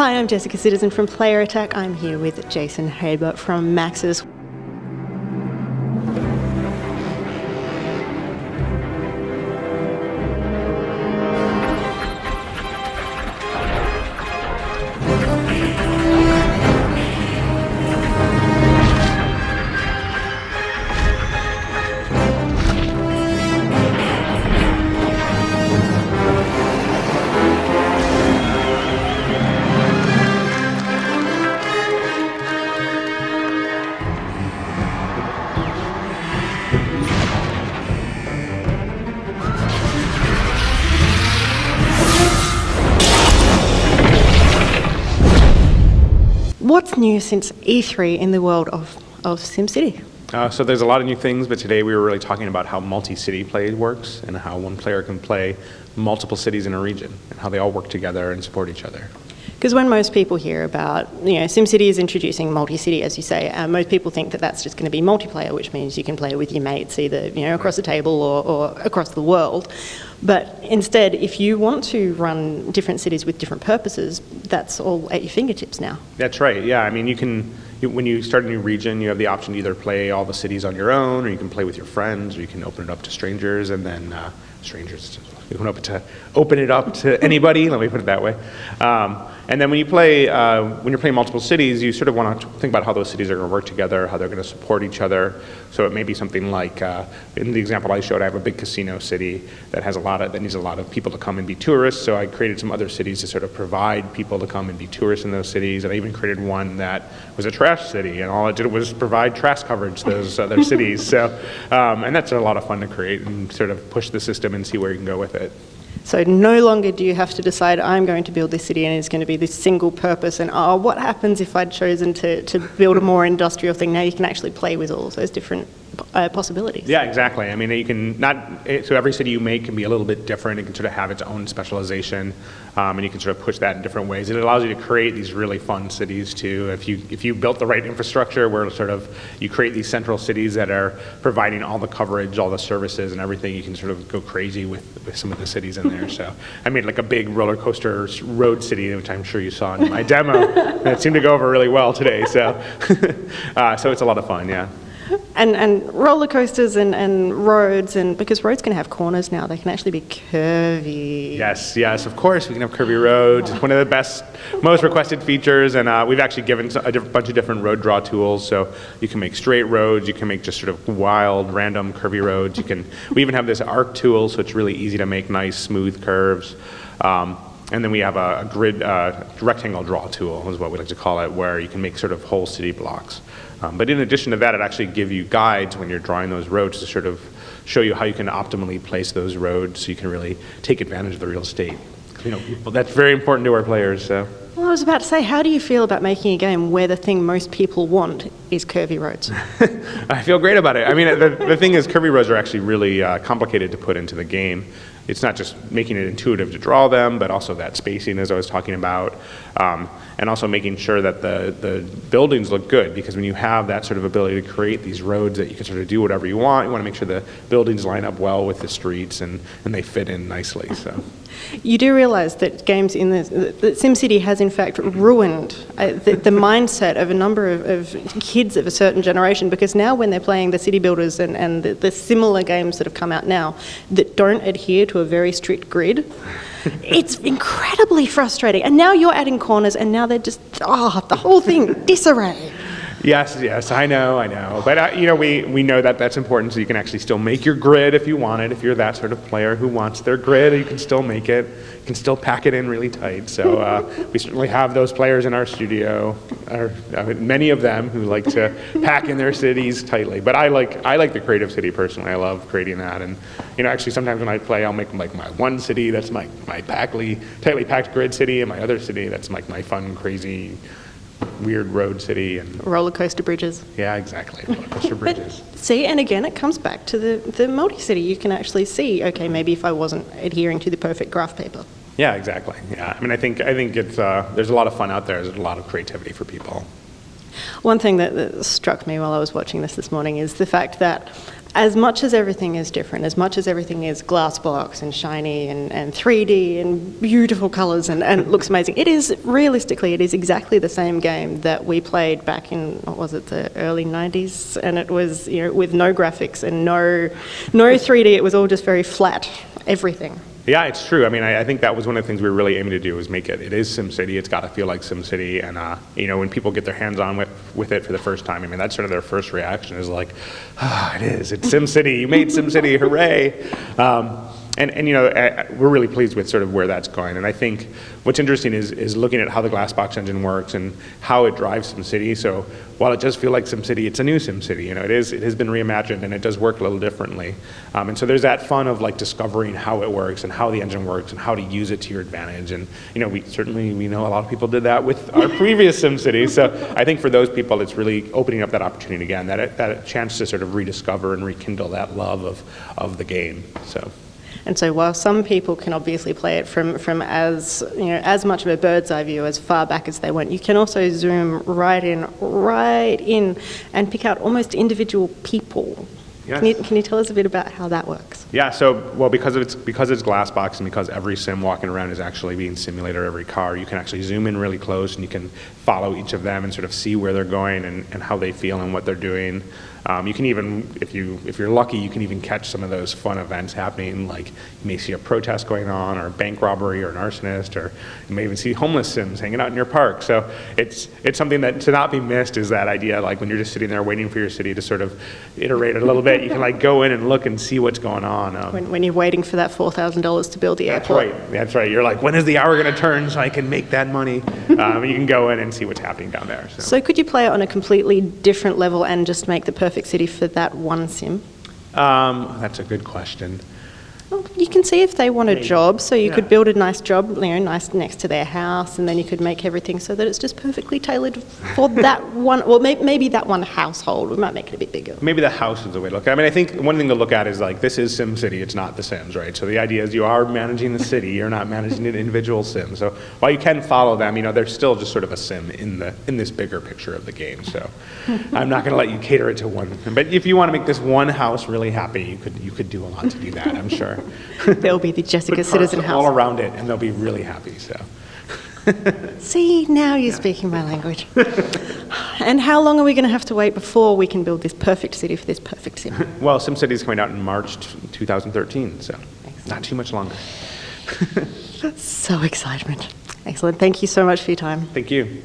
Hi, I'm Jessica Citizen from Player Attack. I'm here with Jason Haber from Maxis. What's new since E3 in the world of SimCity? So there's a lot of new things, but today we were really talking about how multi-city play works and how one player can play multiple cities in a region and how they all work together and support each other. Because when most people hear about, SimCity is introducing multi-city, as you say, most people think that that's just going to be multiplayer, which means you can play with your mates either, across the table or across the world. But instead, if you want to run different cities with different purposes, that's all at your fingertips now. That's right, yeah. I mean, when you start a new region, you have the option to either play all the cities on your own, or you can play with your friends, or you can open it up to strangers, and then you can open it up to anybody, let me put it that way. And then when you're playing multiple cities, you sort of want to think about how those cities are going to work together, how they're going to support each other. So it may be something like, in the example I showed, I have a big casino city that needs a lot of people to come and be tourists. So I created some other cities to sort of provide people to come and be tourists in those cities. And I even created one that was a trash city, and all it did was provide trash coverage to those other cities. So, and that's a lot of fun to create and sort of push the system and see where you can go with it. So no longer do you have to decide, I'm going to build this city and it's going to be this single purpose, and what happens if I'd chosen to build a more industrial thing? Now you can actually play with all of those different possibilities. Yeah, exactly. I mean, so every city you make can be a little bit different. It can sort of have its own specialization, and you can sort of push that in different ways. It allows you to create these really fun cities too. If you built the right infrastructure where you create these central cities that are providing all the coverage, all the services and everything, you can sort of go crazy with some of the cities in there. So I made like a big roller coaster road city, which I'm sure you saw in my demo, and it seemed to go over really well today. So, so it's a lot of fun, yeah. And roller coasters and roads, and because roads can have corners now, they can actually be curvy. Yes, of course we can have curvy roads. It's one of the best, most requested features, and we've actually given a bunch of different road draw tools. So you can make straight roads, you can make just sort of wild, random, curvy roads. We even have this arc tool, so it's really easy to make nice, smooth curves. And then we have a grid, rectangle draw tool is what we like to call it, where you can make sort of whole city blocks. But in addition to that, it actually gives you guides when you're drawing those roads to sort of show you how you can optimally place those roads so you can really take advantage of the real estate. That's very important to our players. So. Well, I was about to say, how do you feel about making a game where the thing most people want is curvy roads? I feel great about it. I mean, the thing is, curvy roads are actually really complicated to put into the game. It's not just making it intuitive to draw them, but also that spacing, as I was talking about, and also making sure that the buildings look good, because when you have that sort of ability to create these roads that you can sort of do whatever you want to make sure the buildings line up well with the streets and they fit in nicely. So. You do realize that games that SimCity has in fact ruined the mindset of a number of kids of a certain generation, because now when they're playing the city builders and the similar games that have come out now that don't adhere to a very strict grid, it's incredibly frustrating. And now you're adding corners, and now they're just, the whole thing, disarray. Yes, I know. But we know that that's important, so you can actually still make your grid if you want it. If you're that sort of player who wants their grid, you can still make it. You can still pack it in really tight. So we certainly have those players in our studio, many of them who like to pack in their cities tightly. But I like the creative city personally. I love creating that. And actually sometimes when I play, I'll make like my one city that's my tightly packed grid city, and my other city that's like my fun, crazy, weird road city. And roller coaster bridges. Yeah, exactly. Roller coaster bridges. See, and again, it comes back to the multi-city. You can actually see, okay, maybe if I wasn't adhering to the perfect graph paper. Yeah, exactly. Yeah, I mean, I think it's there's a lot of fun out there. There's a lot of creativity for people. One thing that struck me while I was watching this morning is the fact that as much as everything is different, as much as everything is glass box and shiny and 3D and beautiful colours and looks amazing, it is exactly the same game that we played back in, what was it, the early 90s, and it was, with no graphics and no 3D, it was all just very flat, everything. Yeah, it's true. I mean, I think that was one of the things we were really aiming to do, was make it. It is SimCity. It's got to feel like SimCity. And, when people get their hands on with it for the first time, I mean, that's sort of their first reaction is like, it is. It's SimCity. You made SimCity. Hooray. We're really pleased with sort of where that's going. And I think what's interesting is looking at how the Glassbox engine works and how it drives SimCity. So while it does feel like SimCity, it's a new SimCity. It has been reimagined and it does work a little differently. And so there's that fun of like discovering how it works and how the engine works and how to use it to your advantage. And we know a lot of people did that with our previous SimCity. So I think for those people, it's really opening up that opportunity again, that chance to sort of rediscover and rekindle that love of the game. And so while some people can obviously play it from as much of a bird's eye view as far back as they want, you can also zoom right in and pick out almost individual people. Yes. Can you tell us a bit about how that works? Yeah, because it's Glassbox and because every sim walking around is actually being simulated, every car, you can actually zoom in really close and you can follow each of them and sort of see where they're going and how they feel and what they're doing. You can even, if you're lucky, you can even catch some of those fun events happening, like you may see a protest going on, or a bank robbery, or an arsonist, or you may even see homeless sims hanging out in your park. So it's something that to not be missed is that idea, like when you're just sitting there waiting for your city to sort of iterate it a little bit, you can like go in and look and see what's going on. When you're waiting for that $4,000 to build the airport. That's right. You're like, when is the hour going to turn so I can make that money? And you can go in and see what's happening down there. So could you play it on a completely different level and just make the perfect city for that one sim? That's a good question. Well, you can see if they want a job, so you could build a nice job, nice next to their house, and then you could make everything so that it's just perfectly tailored for that one, well, maybe that one household. We might make it a bit bigger. Maybe the house is the way to look at it. I mean, I think one thing to look at is like, this is SimCity, it's not The Sims, right? So the idea is you are managing the city, you're not managing an individual sim. So while you can follow them, they're still just sort of a sim in this bigger picture of the game. So I'm not going to let you cater it to one. But if you want to make this one house really happy, you could do a lot to do that, I'm sure. There'll be the Jessica Citizen house all around it, and they'll be really happy. So, see, now you're speaking my language. And how long are we going to have to wait before we can build this perfect city for this perfect sim? Well, SimCity is coming out in March 2013, so not too much longer. So excitement. Excellent. Thank you so much for your time. Thank you.